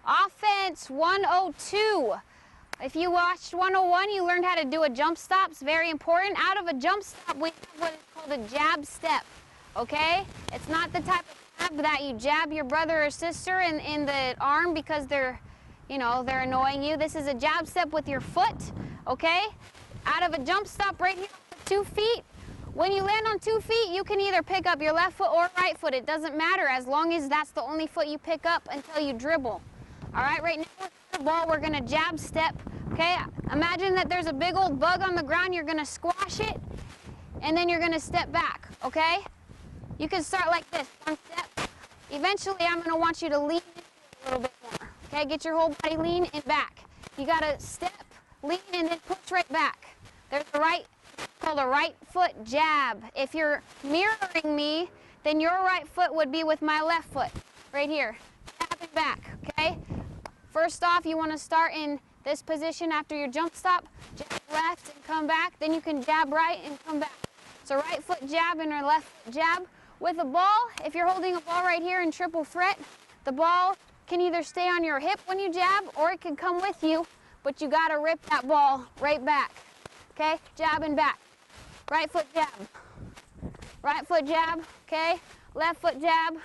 Offense 102. If you watched 101, you learned how to do a jump stop. It's very important. Out of a jump stop, we have what is called a jab step, okay? It's not the type of jab that you jab your brother or sister in the arm because they're annoying you. This is a jab step with your foot, okay? Out of a jump stop right here, 2 feet. When you land on 2 feet, you can either pick up your left foot or right foot. It doesn't matter as long as that's the only foot you pick up until you dribble. All right, right now with the ball, we're gonna jab step, okay? Imagine that there's a big old bug on the ground. You're gonna squash it, and then you're gonna step back, okay? You can start like this, 1 step. Eventually, I'm gonna want you to lean in a little bit more, okay? Get your whole body lean and back. You gotta step, lean, and then push right back. There's the right, it's called a right foot jab. If you're mirroring me, then your right foot would be with my left foot, right here. Jab and back, okay? First off, you want to start in this position after your jump stop, jab left and come back, then you can jab right and come back. So right foot jab and a left foot jab. With a ball, if you're holding a ball right here in triple threat, the ball can either stay on your hip when you jab or it can come with you, but you got to rip that ball right back, okay? Jab and back. Right foot jab. Right foot jab, okay? Left foot jab.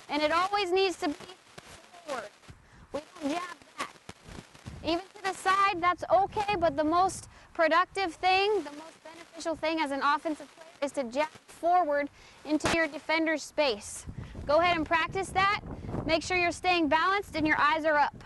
And it always needs to be forward. We don't jab back. Even to the side, that's okay, but the most productive thing, the most beneficial thing as an offensive player is to jab forward into your defender's space. Go ahead and practice that. Make sure you're staying balanced and your eyes are up.